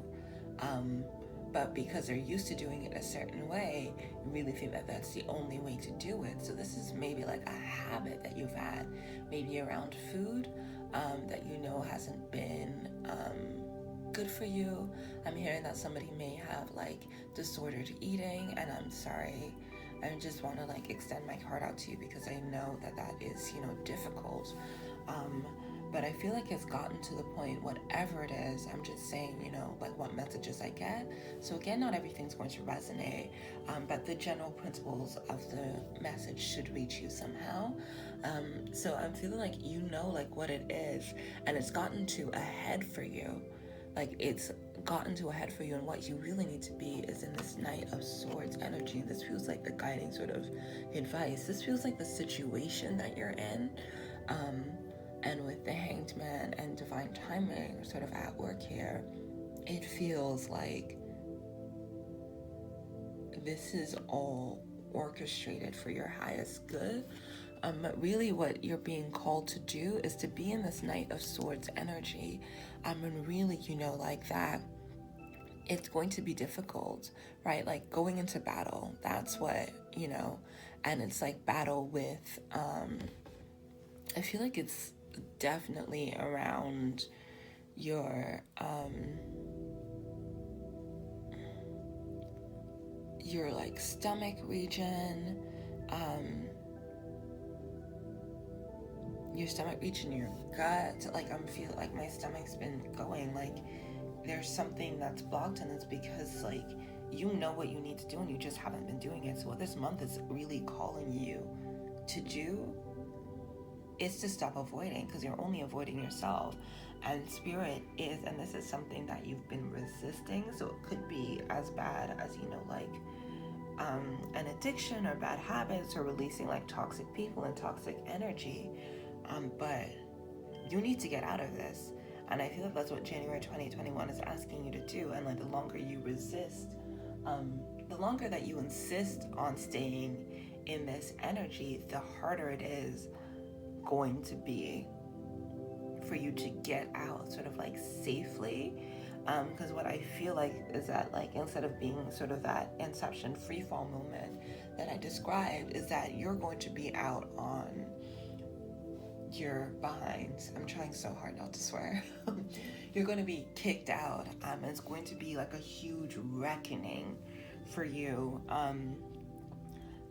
But because they're used to doing it a certain way, you really think that that's the only way to do it. So this is maybe like a habit that you've had, maybe around food, that hasn't been good for you. I'm hearing that somebody may have like disordered eating, and I'm sorry. I just want to like extend my heart out to you, because I know that is, difficult. But I feel like it's gotten to the point, whatever it is, I'm just saying, like what messages I get. So again, not everything's going to resonate, but the general principles of the message should reach you somehow. So I'm feeling like like what it is, and it's gotten to a head for you. Like it's gotten to a head for you, and what you really need to be is in this Knight of Swords energy. This feels like the guiding sort of advice. This feels like the situation that you're in. And with the Hanged Man and divine timing sort of at work here, it feels like this is all orchestrated for your highest good. But really what you're being called to do is to be in this Knight of Swords energy. And really, like that, it's going to be difficult, right? Like going into battle, that's what, and it's like battle with, I feel like it's definitely around your like stomach region, your stomach reach in your gut. Like I'm feeling like my stomach's been going like there's something that's blocked, and it's because like you know what you need to do and you just haven't been doing it. So what this month is really calling you to do is to stop avoiding, because you're only avoiding yourself. And spirit is, and this is something that you've been resisting, so it could be as bad as, you know, like an addiction or bad habits or releasing like toxic people and toxic energy, but you need to get out of this. And I feel like that's what January 2021 is asking you to do. And like the longer you resist, the longer that you insist on staying in this energy, the harder it is going to be for you to get out sort of like safely. Because what I feel like is that like instead of being sort of that inception free fall moment that I described, is that you're going to be out on your behind. I'm trying so hard not to swear. You're going to be kicked out. And it's going to be like a huge reckoning for you.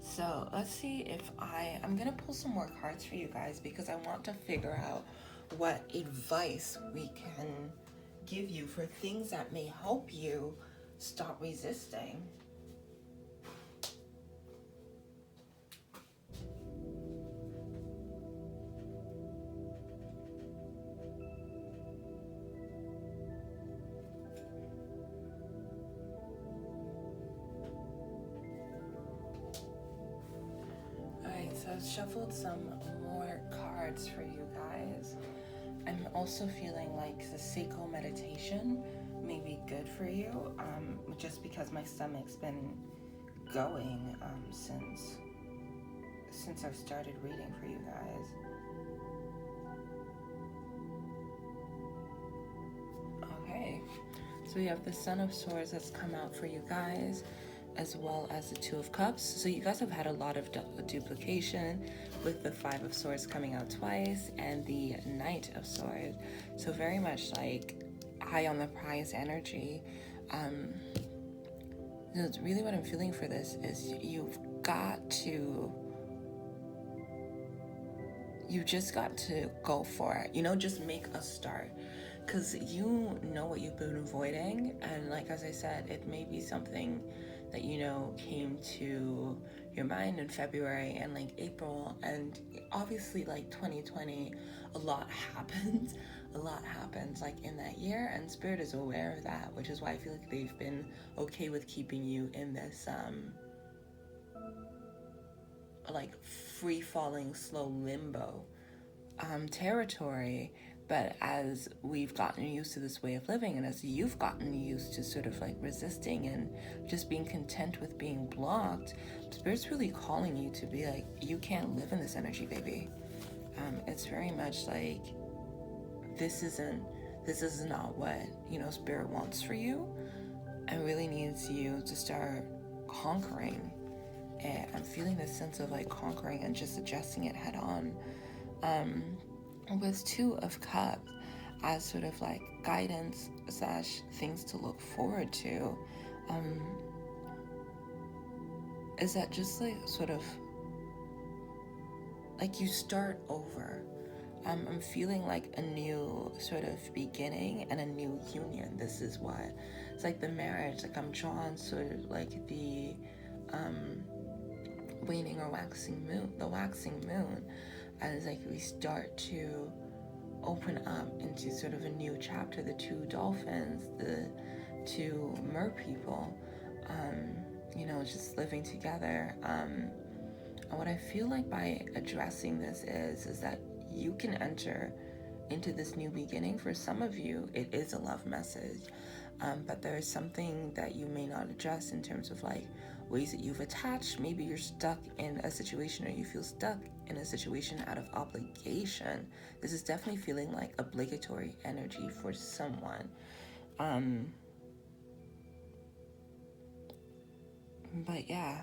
So let's see if I'm going to pull some more cards for you guys, because I want to figure out what advice we can give you for things that may help you stop resisting. Alright, so I've shuffled some more cards for you guys. I'm also feeling like the Seiko meditation may be good for you, just because my stomach's been going since I've started reading for you guys. Okay, so we have the Son of Swords that's come out for you guys, as well as the Two of Cups. So you guys have had a lot of duplication with the Five of Swords coming out twice and the Knight of Swords. So very much like high on the prize energy. Really what I'm feeling for this is you just got to go for it. You know, just make a start. Because you know what you've been avoiding. And like, as I said, it may be something that, you know, came to your mind in February and like April. And obviously like 2020, a lot happens like in that year. And Spirit is aware of that, which is why I feel like they've been okay with keeping you in this like free falling, slow limbo territory. But as we've gotten used to this way of living, and as you've gotten used to sort of like resisting and just being content with being blocked, Spirit's really calling you to be like, you can't live in this energy, baby. It's very much like this is not what, you know, Spirit wants for you, and really needs you to start conquering it. I'm feeling this sense of like conquering and just addressing it head on. With Two of Cups as sort of like guidance / things to look forward to, is that just like sort of like you start over. I'm feeling like a new sort of beginning and a new union. This is what it's like, the marriage. Like I'm drawn sort of like the waning or waxing moon, the waxing moon, as like we start to open up into sort of a new chapter. The two dolphins, the two mer people, you know, just living together. And what I feel like by addressing this is that you can enter into this new beginning. For some of you, it is a love message, but there is something that you may not address in terms of like ways that you've attached. Maybe you're stuck in a situation, or you feel stuck in a situation out of obligation. This is definitely feeling like obligatory energy for someone. But yeah,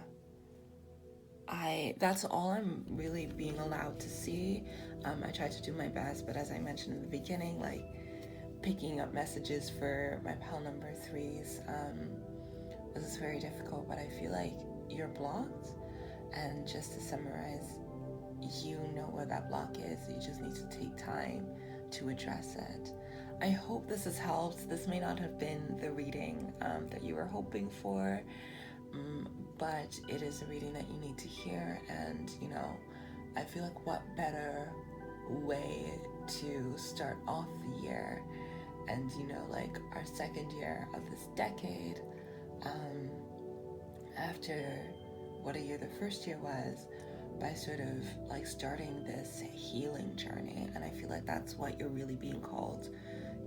that's all I'm really being allowed to see. I tried to do my best, but as I mentioned in the beginning, like picking up messages for my pal number 3s, this is very difficult, but I feel like you're blocked. And just to summarize, you know where that block is. You just need to take time to address it. I hope this has helped. This may not have been the reading that you were hoping for, but it is a reading that you need to hear. And, I feel like what better way to start off the year and, like our second year of this decade, after what a year the first year was, by sort of like starting this healing journey. And I feel like that's what you're really being called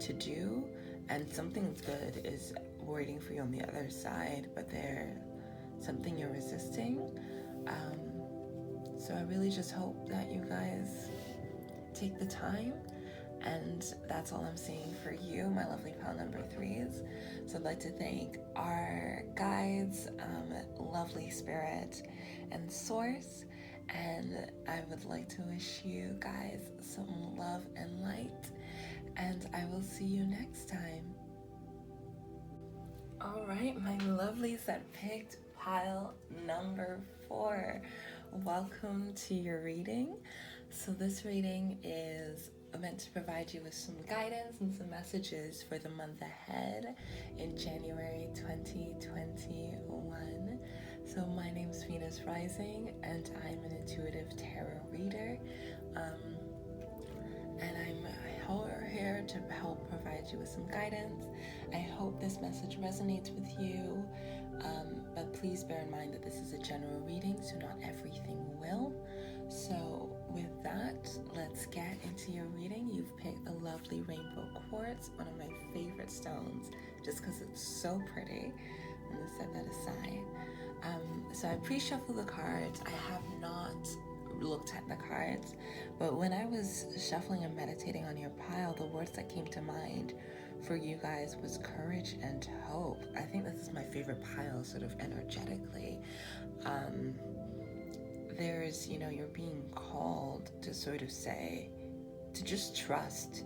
to do. And something good is waiting for you on the other side, but there's something you're resisting. So I really just hope that you guys take the time, and that's all I'm seeing for you, my lovely pile number 3s. So I'd like to thank our guides, lovely spirit and source, and I would like to wish you guys some love and light, and I will see you next time. All right, my lovelies that picked pile number 4, welcome to your reading. So this reading is meant to provide you with some guidance and some messages for the month ahead in January 2021. So my name is Venus Rising, and I'm an intuitive tarot reader, and I'm here to help provide you with some guidance. I hope this message resonates with you, but please bear in mind that this is a general reading, so not everything will. So with that, let's get into your reading. You've picked a lovely rainbow quartz, one of my favorite stones, just because it's so pretty. I'm going to set that aside. So I pre-shuffled the cards. I have not looked at the cards, but when I was shuffling and meditating on your pile, the words that came to mind for you guys was courage and hope. I think this is my favorite pile, sort of energetically. There's, you're being called to sort of say, to just trust,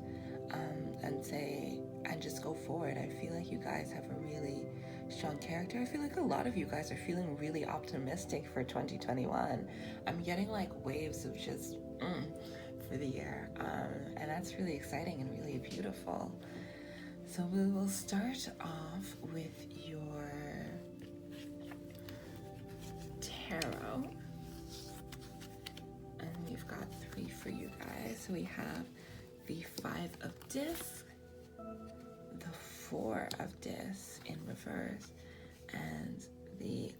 and say, and just go forward. I feel like you guys have a really strong character. I feel like a lot of you guys are feeling really optimistic for 2021. I'm getting like waves of just for the year, and that's really exciting and really beautiful. So we will start off with your tarot, and we've got 3 for you guys. So we have the 5 of discs, the 4 of discs in reverse, and the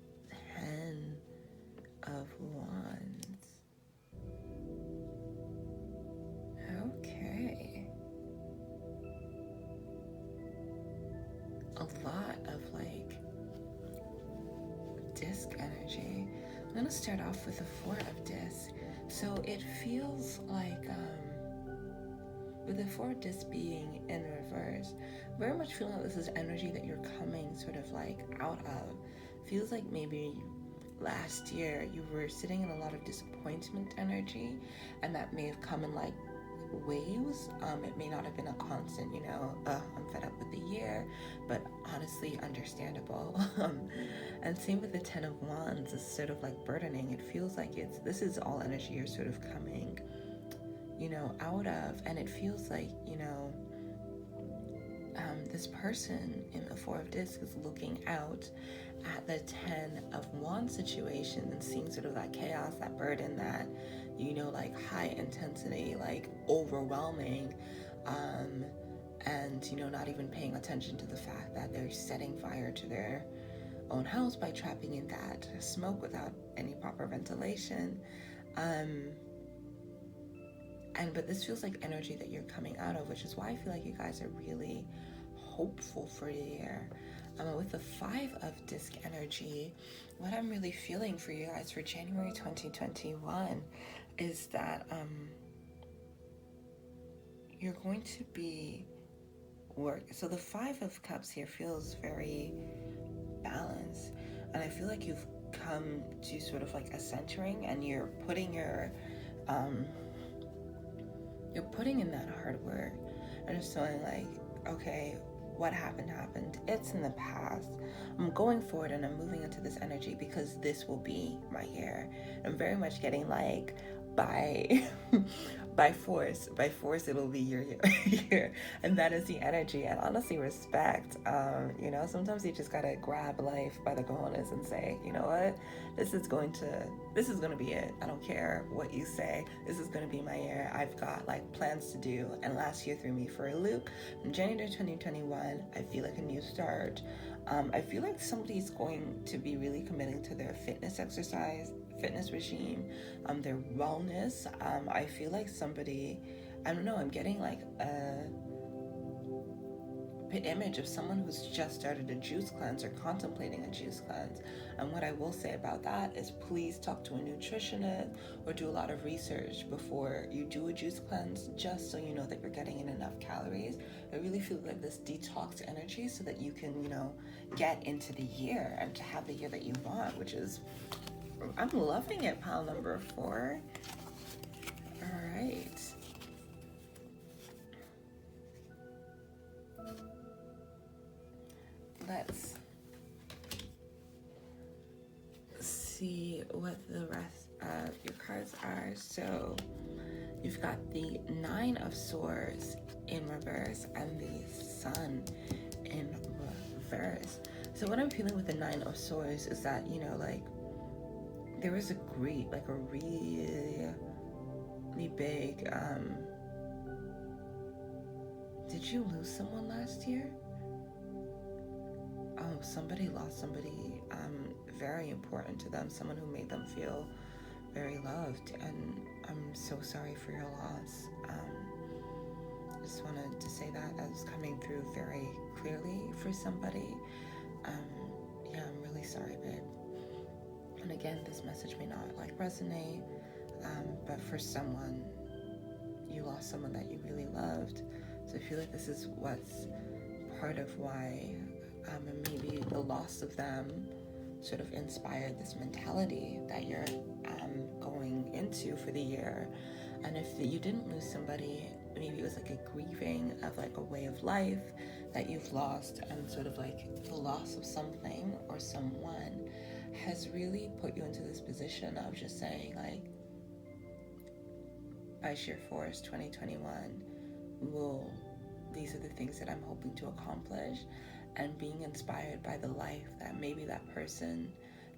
10 of wands. Okay. A lot of like disc energy. I'm gonna start off with the 4 of discs. So it feels like with the 4 of discs being in reverse, very much feeling like this is energy that you're coming sort of like out of. Feels like maybe last year you were sitting in a lot of disappointment energy, and that may have come in like waves. It may not have been a constant, I'm fed up with the year, but honestly understandable. And same with the 10 of wands, is sort of like burdening. It feels like this is all energy you're sort of coming, out of, and it feels like, this person in the 4 of discs is looking out at the 10 of wands situation and seeing sort of that chaos, that burden, that, like high intensity, like overwhelming, and, not even paying attention to the fact that they're setting fire to their own house by trapping in that smoke without any proper ventilation. But this feels like energy that you're coming out of, which is why I feel like you guys are really hopeful for the year. With the 5 of disc energy, what I'm really feeling for you guys for January 2021 is that you're going to be so the 5 of cups here feels very balanced, and I feel like you've come to sort of like a centering, and you're putting in that hard work, and just feeling like, okay, what happened. It's in the past. I'm going forward, and I'm moving into this energy because this will be my year. I'm very much getting like by by force it'll be your year. And that is the energy. And honestly, respect. Sometimes you just gotta grab life by the cojones and say, you know what, this is gonna be it. I don't care what you say, this is gonna be my year. I've got like plans to do. And last year threw me for a loop. In January 2021, I feel like a new start. I feel like somebody's going to be really committing to their fitness regime, their wellness. I feel like somebody, I don't know, I'm getting like a image of someone who's just started a juice cleanse or contemplating a juice cleanse. And what I will say about that is, please talk to a nutritionist or do a lot of research before you do a juice cleanse, just so you know that you're getting in enough calories. I really feel like this detox energy so that you can, get into the year and to have the year that you want, which is, I'm loving it, pile number 4. All right. Let's see what the rest of your cards are. So you've got the 9 of Swords in reverse and the Sun in reverse. So what I'm feeling with the 9 of Swords is that, there was a really big, did you lose someone last year? Oh, somebody lost somebody very important to them, someone who made them feel very loved, and I'm so sorry for your loss. I just wanted to say that as coming through very clearly for somebody. I'm really sorry, babe. And again, this message may not resonate, but for someone, you lost someone that you really loved. So I feel like this is what's part of why, and maybe the loss of them sort of inspired this mentality that you're going into for the year. And if you didn't lose somebody, maybe it was like a grieving of like a way of life that you've lost, and sort of like the loss of something or someone has really put you into this position of just saying, like, by sheer force, 2021 these are the things that I'm hoping to accomplish, and being inspired by the life that maybe that person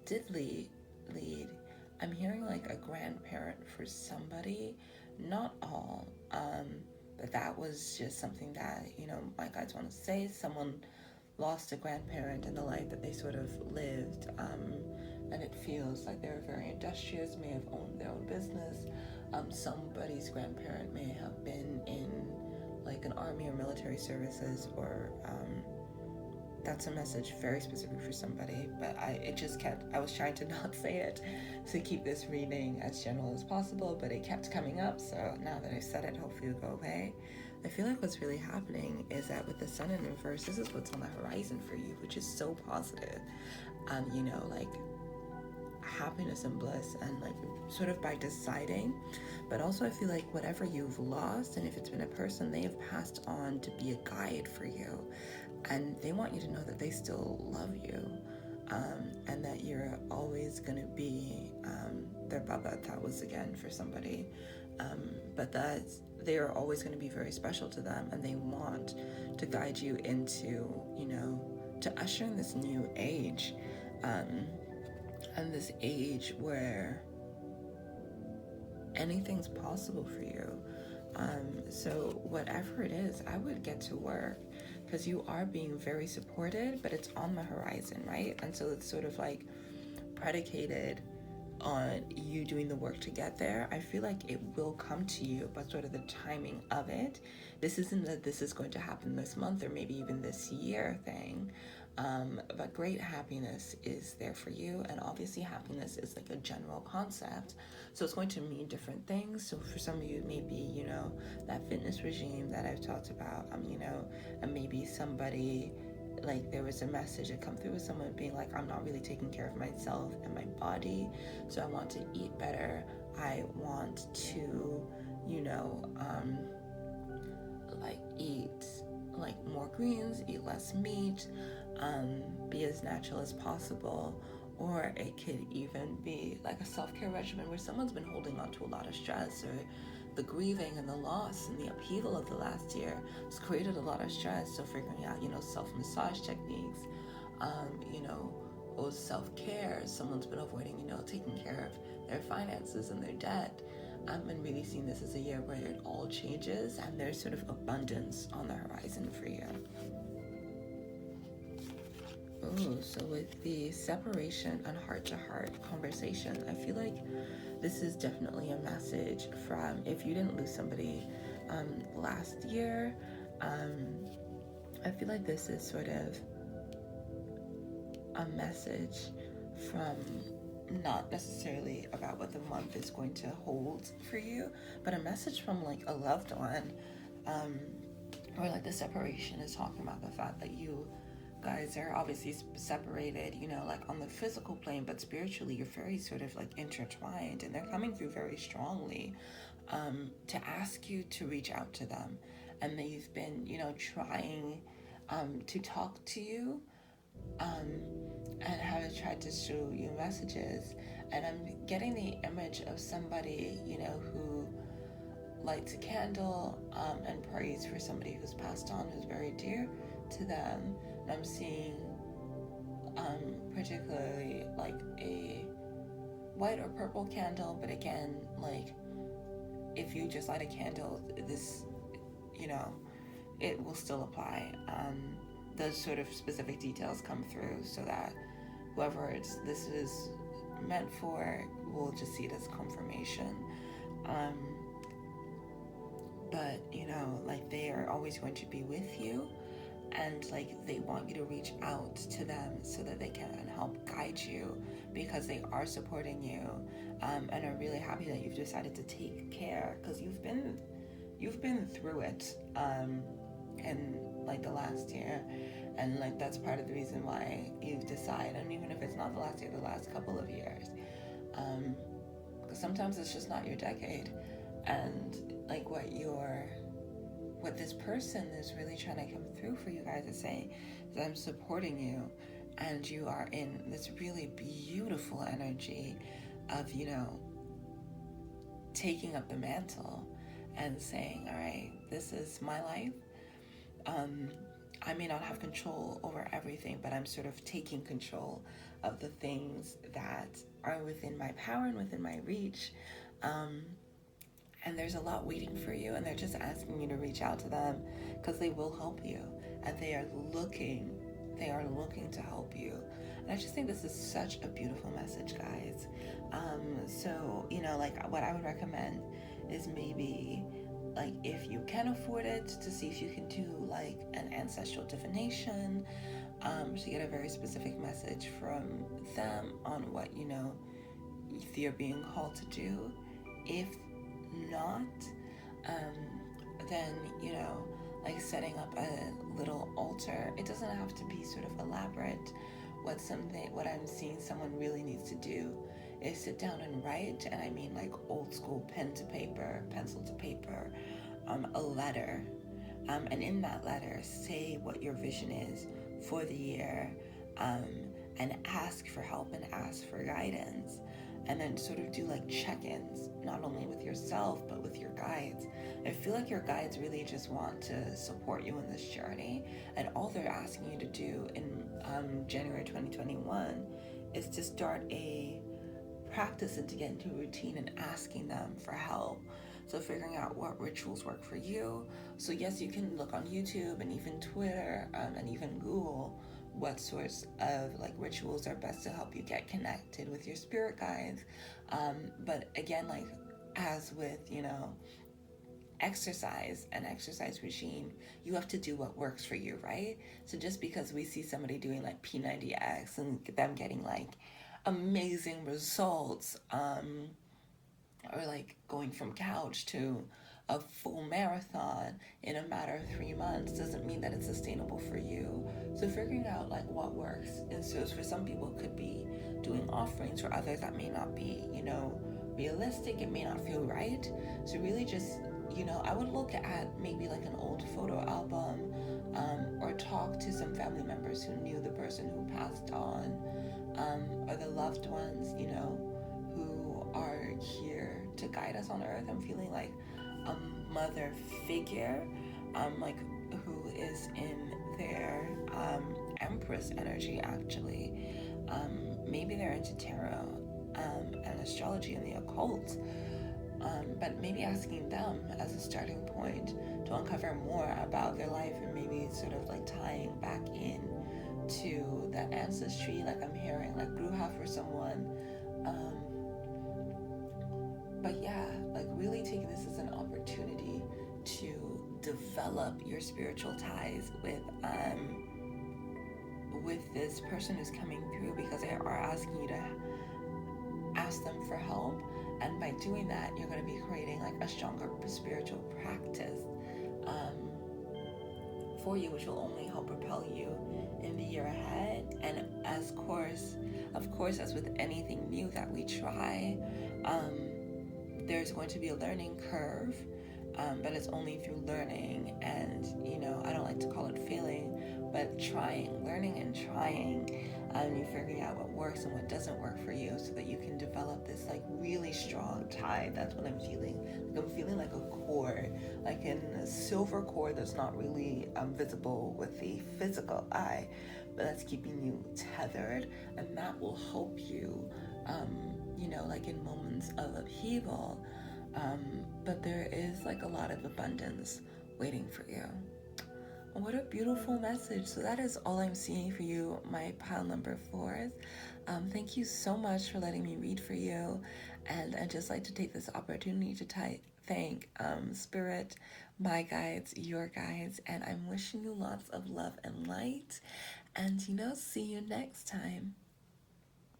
did lead. I'm hearing like a grandparent for somebody, not all, but that was just something that, my guides want to say. Someone lost a grandparent in the life that they sort of lived, and it feels like they were very industrious, may have owned their own business. Somebody's grandparent may have been in like an army or military services, or that's a message very specific for somebody, but I was trying to not say it to keep this reading as general as possible, but it kept coming up. So now that I said it, hopefully it'll go away. I feel like what's really happening is that with the Sun in reverse, this is what's on the horizon for you, which is so positive. Like happiness and bliss, and like sort of by deciding. But also I feel like whatever you've lost, and if it's been a person, they have passed on to be a guide for you, and they want you to know that they still love you, and that you're always going to be their baba. That was again for somebody, but that they are always going to be very special to them, and they want to guide you into, to usher in this new age, and this age where anything's possible for you. So whatever it is, I would get to work, because you are being very supported, but it's on the horizon, right? And so it's sort of like predicated on you doing the work to get there. I feel like it will come to you, but sort of the timing of it. This isn't that this is going to happen this month or maybe even this year thing. But great happiness is there for you, and obviously happiness is like a general concept, so it's going to mean different things. So for some of you, maybe that fitness regime that I've talked about, and maybe somebody, like there was a message that come through with someone being like, I'm not really taking care of myself and my body, so I want to eat better. I want to like eat like more greens, eat less meat, be as natural as possible. Or it could even be like a self-care regimen where someone's been holding on to a lot of stress, or the grieving and the loss and the upheaval of the last year has created a lot of stress. So figuring out, self-massage techniques, or self-care. Someone's been avoiding, taking care of their finances and their debt. And really seeing this as a year where it all changes and there's sort of abundance on the horizon for you. Oh, so with the separation and heart-to-heart conversation, I feel like this is definitely a message from, if you didn't lose somebody last year, I feel like this is sort of a message from, not necessarily about what the month is going to hold for you, but a message from like a loved one, or like the separation is talking about the fact that you guys are obviously separated, like on the physical plane, but spiritually you're very sort of like intertwined, and they're coming through very strongly to ask you to reach out to them. And they've been, trying to talk to you, and have tried to show you messages. And I'm getting the image of somebody, who lights a candle and prays for somebody who's passed on, who's very dear to them. And I'm seeing particularly like a white or purple candle, but again, like if you just light a candle, this, it will still apply. Those sort of specific details come through so that whoever this is meant for will just see it as confirmation. But, like they are always going to be with you, and like they want you to reach out to them so that they can help guide you, because they are supporting you, and are really happy that you've decided to take care, because you've been through it in like the last year, and like that's part of the reason why you've decided, and even if it's not the last year, the last couple of years, because sometimes it's just not your decade, and like what this person is really trying to come through for you guys is saying is, I'm supporting you, and you are in this really beautiful energy of, taking up the mantle and saying, all right, this is my life. I may not have control over everything, but I'm sort of taking control of the things that are within my power and within my reach. And there's a lot waiting for you, and they're just asking you to reach out to them, because they will help you, and they are looking to help you. And I just think this is such a beautiful message, guys. So, like what I would recommend is maybe, like if you can afford it, to see if you can do like an ancestral divination, to get a very specific message from them on what, you're being called to do. If not, then, like setting up a little altar. It doesn't have to be sort of elaborate. What I'm seeing someone really needs to do is sit down and write, and I mean like old school pen to paper, pencil to paper, a letter, and in that letter say what your vision is for the year, and ask for help and ask for guidance, and then sort of do like check-ins, not only with yourself but with your guides. I feel like your guides really just want to support you in this journey, and all they're asking you to do in January 2021 is to start a practice and to get into a routine and asking them for help. So figuring out what rituals work for you. So yes, you can look on YouTube and even Twitter, and even Google what sorts of like rituals are best to help you get connected with your spirit guides. But again, like as with, exercise and exercise regime, you have to do what works for you, right? So just because we see somebody doing like P90X and them getting like amazing results, or like going from couch to a full marathon in a matter of 3 months doesn't mean that it's sustainable for you. So figuring out like what works. And so for some people it could be doing offerings, for others that may not be, realistic, it may not feel right. So really just, I would look at maybe like an old photo album, or talk to some family members who knew the person who passed on, or the loved ones, who to guide us on earth. I'm feeling like a mother figure, like who is in their Empress energy actually. Maybe they're into tarot and astrology and the occult. But maybe asking them as a starting point to uncover more about their life, and maybe sort of like tying back in to that ancestry, like I'm hearing like Bruja for someone. But yeah, like really take this as an opportunity to develop your spiritual ties with this person who's coming through, because they are asking you to ask them for help. And by doing that, you're going to be creating like a stronger spiritual practice for you, which will only help propel you in the year ahead. And of course, as with anything new that we try, there's going to be a learning curve, but it's only through learning and, I don't like to call it failing, but learning and trying, you figuring out what works and what doesn't work for you, so that you can develop this like really strong tie. That's what I'm feeling. Like I'm feeling like a cord, like in a silver cord that's not really visible with the physical eye, but that's keeping you tethered, and that will help you, like in moments of upheaval. But there is like a lot of abundance waiting for you. What a beautiful message. So that is all I'm seeing for you, my pile number 4. Thank you so much for letting me read for you. And I'd just like to take this opportunity to thank Spirit, my guides, your guides, and I'm wishing you lots of love and light. And see you next time.